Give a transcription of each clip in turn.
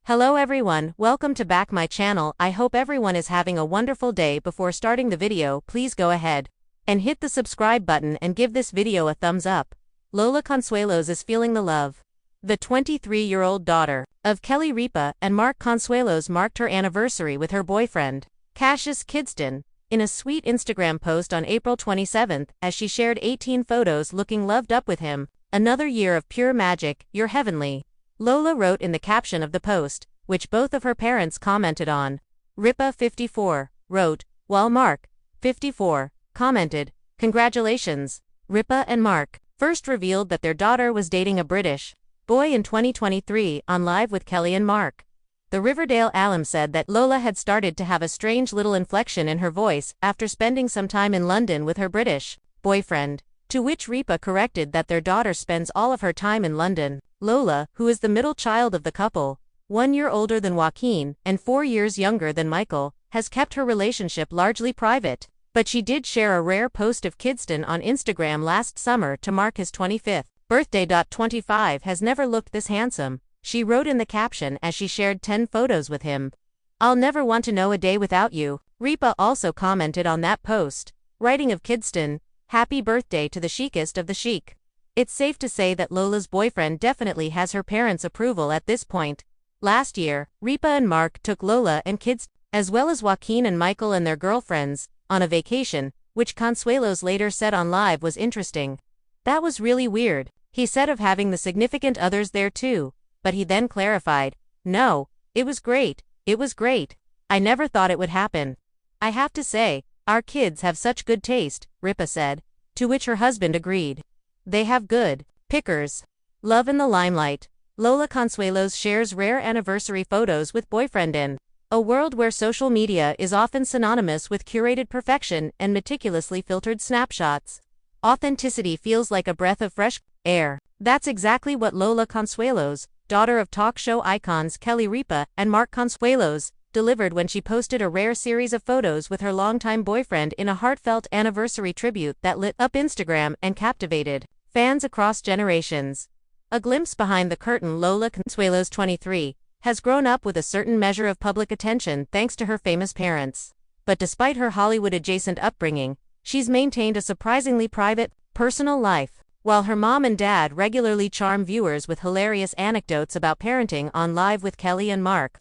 Hello everyone, welcome to back my channel. I hope everyone is having a wonderful day. Before starting the video, please go ahead and hit the subscribe button and give this video a thumbs up. Lola Consuelos is feeling the love. The 23-year-old daughter of Kelly Ripa and Mark Consuelos marked her anniversary with her boyfriend, Cassius Kidston, in a sweet Instagram post on April 27th as she shared 18 photos looking loved up with him. Another year of pure magic, you're heavenly, Lola wrote in the caption of the post, which both of her parents commented on. Ripa, 54, wrote, while Mark, 54, commented, "Congratulations." Ripa and Mark first revealed that their daughter was dating a British boy in 2023 on Live with Kelly and Mark. The Riverdale alum said that Lola had started to have a strange little inflection in her voice after spending some time in London with her British boyfriend, to which Ripa corrected that their daughter spends all of her time in London. Lola, who is the middle child of the couple, 1 year older than Joaquin and 4 years younger than Michael, has kept her relationship largely private, but she did share a rare post of Kidston on Instagram last summer to mark his 25th birthday. 25 has never looked this handsome, she wrote in the caption as she shared 10 photos with him. "I'll never want to know a day without you," Ripa also commented on that post, writing of Kidston, "Happy birthday to the chicest of the chic." It's safe to say that Lola's boyfriend definitely has her parents' approval at this point. Last year, Ripa and Mark took Lola and kids, as well as Joaquin and Michael and their girlfriends, on a vacation, which Consuelos later said on Live was interesting. "That was really weird," he said of having the significant others there too, but he then clarified, "No, it was great, it was great. I never thought it would happen. I have to say, our kids have such good taste," Ripa said, to which her husband agreed. "They have good pickers." Love in the limelight. Lola Consuelos shares rare anniversary photos with boyfriend in a world where social media is often synonymous with curated perfection and meticulously filtered snapshots. Authenticity feels like a breath of fresh air. That's exactly what Lola Consuelos, daughter of talk show icons Kelly Ripa and Mark Consuelos, delivered when she posted a rare series of photos with her longtime boyfriend in a heartfelt anniversary tribute that lit up Instagram and captivated fans across generations. A glimpse behind the curtain. Lola Consuelos, 23, has grown up with a certain measure of public attention thanks to her famous parents. But despite her Hollywood-adjacent upbringing, she's maintained a surprisingly private, personal life. While her mom and dad regularly charm viewers with hilarious anecdotes about parenting on Live with Kelly and Mark,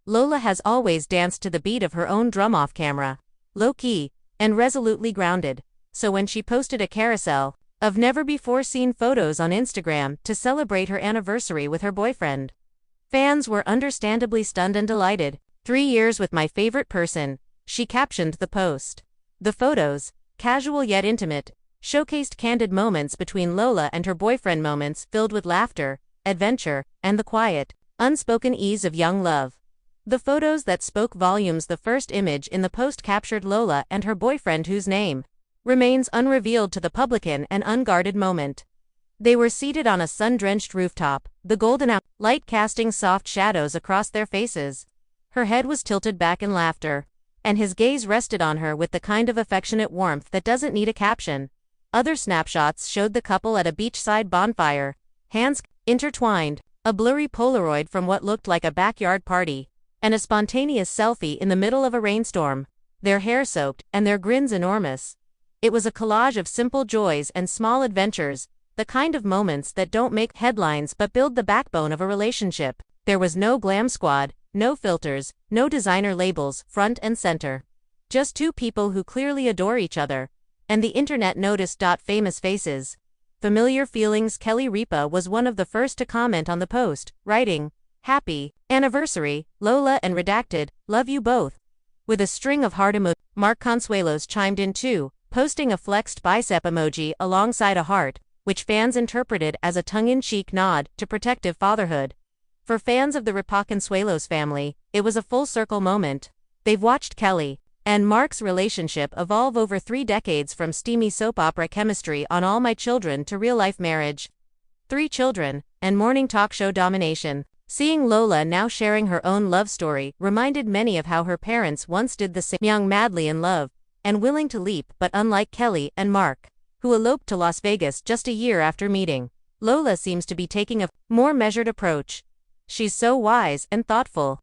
Lola has always danced to the beat of her own drum off camera, low-key, and resolutely grounded. So when she posted a carousel of never-before-seen photos on Instagram to celebrate her anniversary with her boyfriend, fans were understandably stunned and delighted. 3 years with my favorite person, she captioned the post. The photos, casual yet intimate, showcased candid moments between Lola and her boyfriend, moments filled with laughter, adventure, and the quiet, unspoken ease of young love. The photos that spoke volumes. The first image in the post captured Lola and her boyfriend, whose name remains unrevealed to the public, in an unguarded moment. They were seated on a sun-drenched rooftop, the golden light casting soft shadows across their faces. Her head was tilted back in laughter, and his gaze rested on her with the kind of affectionate warmth that doesn't need a caption. Other snapshots showed the couple at a beachside bonfire, hands intertwined, a blurry Polaroid from what looked like a backyard party, and a spontaneous selfie in the middle of a rainstorm, their hair soaked and their grins enormous. It was a collage of simple joys and small adventures, the kind of moments that don't make headlines but build the backbone of a relationship. There was no glam squad, no filters, no designer labels front and center. Just two people who clearly adore each other, and the internet noticed. Famous faces. Familiar feelings. Kelly Ripa was one of the first to comment on the post, writing, "Happy anniversary, Lola," and redacted, "Love you both," with a string of heart emojis. Mark Consuelos chimed in too, posting a flexed bicep emoji alongside a heart, which fans interpreted as a tongue-in-cheek nod to protective fatherhood. For fans of the Ripa Consuelos family, it was a full-circle moment. They've watched Kelly and Mark's relationship evolve over 3 decades, from steamy soap opera chemistry on All My Children to real-life marriage, 3 children, and morning talk show domination. Seeing Lola now sharing her own love story reminded many of how her parents once did the same, young, madly in love, and willing to leap. But unlike Kelly and Mark, who eloped to Las Vegas just a year after meeting, Lola seems to be taking a more measured approach. She's so wise and thoughtful.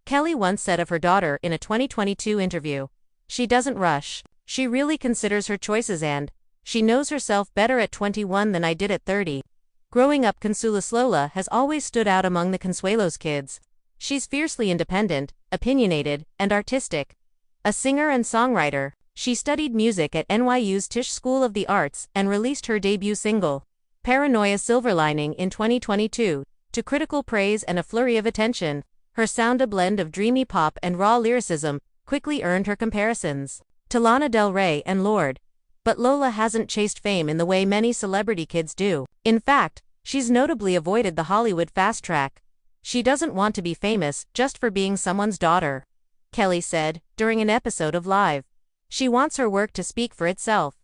Kelly once said of her daughter in a 2022 interview, "She doesn't rush. She really considers her choices and she knows herself better at 21 than I did at 30. Growing up, Consuelos Lola has always stood out among the Consuelos kids. She's fiercely independent, opinionated, and artistic. A singer and songwriter, she studied music at NYU's Tisch School of the Arts and released her debut single, Paranoia Silver Lining, in 2022, to critical praise and a flurry of attention. Her sound, a blend of dreamy pop and raw lyricism, quickly earned her comparisons to Lana Del Rey and Lorde. But Lola hasn't chased fame in the way many celebrity kids do. In fact, she's notably avoided the Hollywood fast track. She doesn't want to be famous just for being someone's daughter," Kelly said during an episode of Live. She wants her work to speak for itself.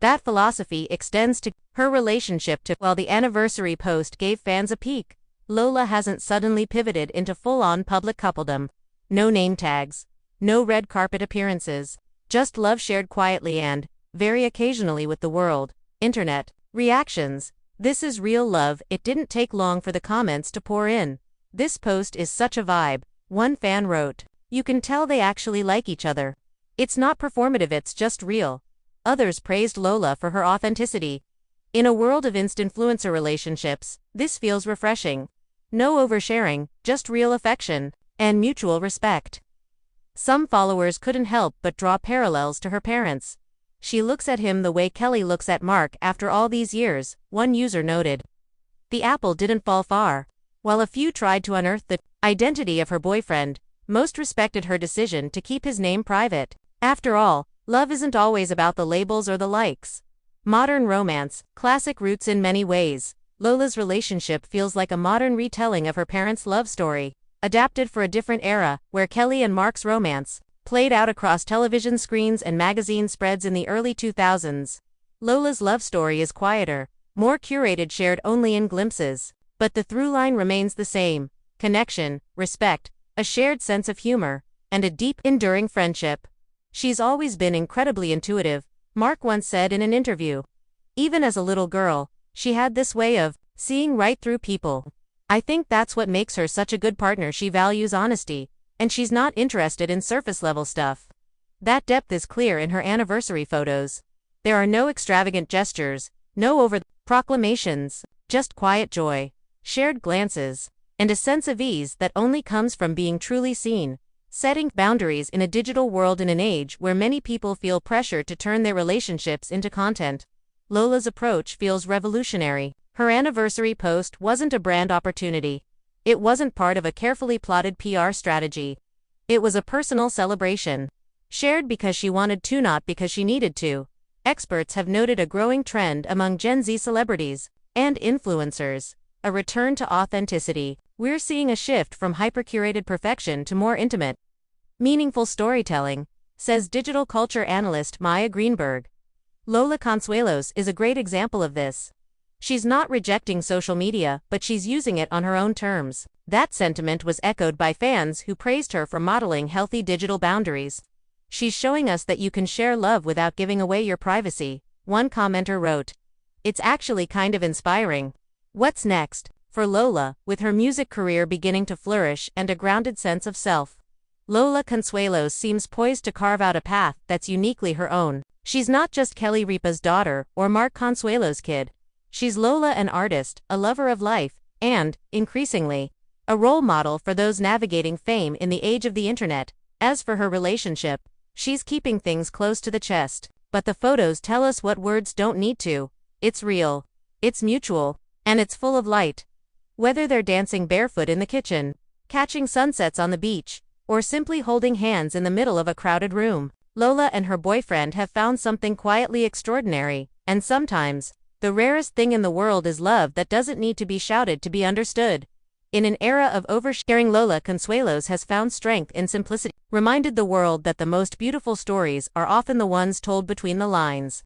That philosophy extends to her relationship to. While the anniversary post gave fans a peek, Lola hasn't suddenly pivoted into full-on public coupledom. No name tags, no red carpet appearances, just love shared quietly and, very occasionally, with the world. Internet reactions. "This is real love." It didn't take long for the comments to pour in. "This post is such a vibe," one fan wrote. "You can tell they actually like each other. It's not performative, it's just real." Others praised Lola for her authenticity. "In a world of influencer relationships, this feels refreshing. No oversharing, just real affection and mutual respect." Some followers couldn't help but draw parallels to her parents. "She looks at him the way Kelly looks at Mark after all these years," one user noted. The apple didn't fall far. While a few tried to unearth the identity of her boyfriend, most respected her decision to keep his name private. After all, love isn't always about the labels or the likes. Modern romance, classic roots in many ways. Lola's relationship feels like a modern retelling of her parents' love story, adapted for a different era, where Kelly and Mark's romance played out across television screens and magazine spreads in the early 2000s. Lola's love story is quieter, more curated, shared only in glimpses. But the through line remains the same: connection, respect, a shared sense of humor, and a deep, enduring friendship. "She's always been incredibly intuitive," Mark once said in an interview. "Even as a little girl, she had this way of seeing right through people. I think that's what makes her such a good partner. She values honesty, and she's not interested in surface-level stuff." That depth is clear in her anniversary photos. There are no extravagant gestures, no proclamations, just quiet joy, shared glances, and a sense of ease that only comes from being truly seen. Setting boundaries in a digital world in an age where many people feel pressure to turn their relationships into content. Lola's approach feels revolutionary. Her anniversary post wasn't a brand opportunity. It wasn't part of a carefully plotted PR strategy. It was a personal celebration, shared because she wanted to, not because she needed to. Experts have noted a growing trend among Gen Z celebrities and influencers: a return to authenticity. We're seeing a shift from hyper-curated perfection to more intimate, meaningful storytelling, says digital culture analyst Maya Greenberg. Lola Consuelos is a great example of this. She's not rejecting social media, but she's using it on her own terms. That sentiment was echoed by fans who praised her for modeling healthy digital boundaries. "She's showing us that you can share love without giving away your privacy," one commenter wrote. "It's actually kind of inspiring." What's next for Lola, with her music career beginning to flourish and a grounded sense of self? Lola Consuelos seems poised to carve out a path that's uniquely her own. She's not just Kelly Ripa's daughter or Mark Consuelos' kid. She's Lola, an artist, a lover of life, and, increasingly, a role model for those navigating fame in the age of the internet. As for her relationship, she's keeping things close to the chest. But the photos tell us what words don't need to. It's real, it's mutual, and it's full of light. Whether they're dancing barefoot in the kitchen, catching sunsets on the beach, or simply holding hands in the middle of a crowded room, Lola and her boyfriend have found something quietly extraordinary. And sometimes, the rarest thing in the world is love that doesn't need to be shouted to be understood. In an era of oversharing, Lola Consuelos has found strength in simplicity, reminded the world that the most beautiful stories are often the ones told between the lines.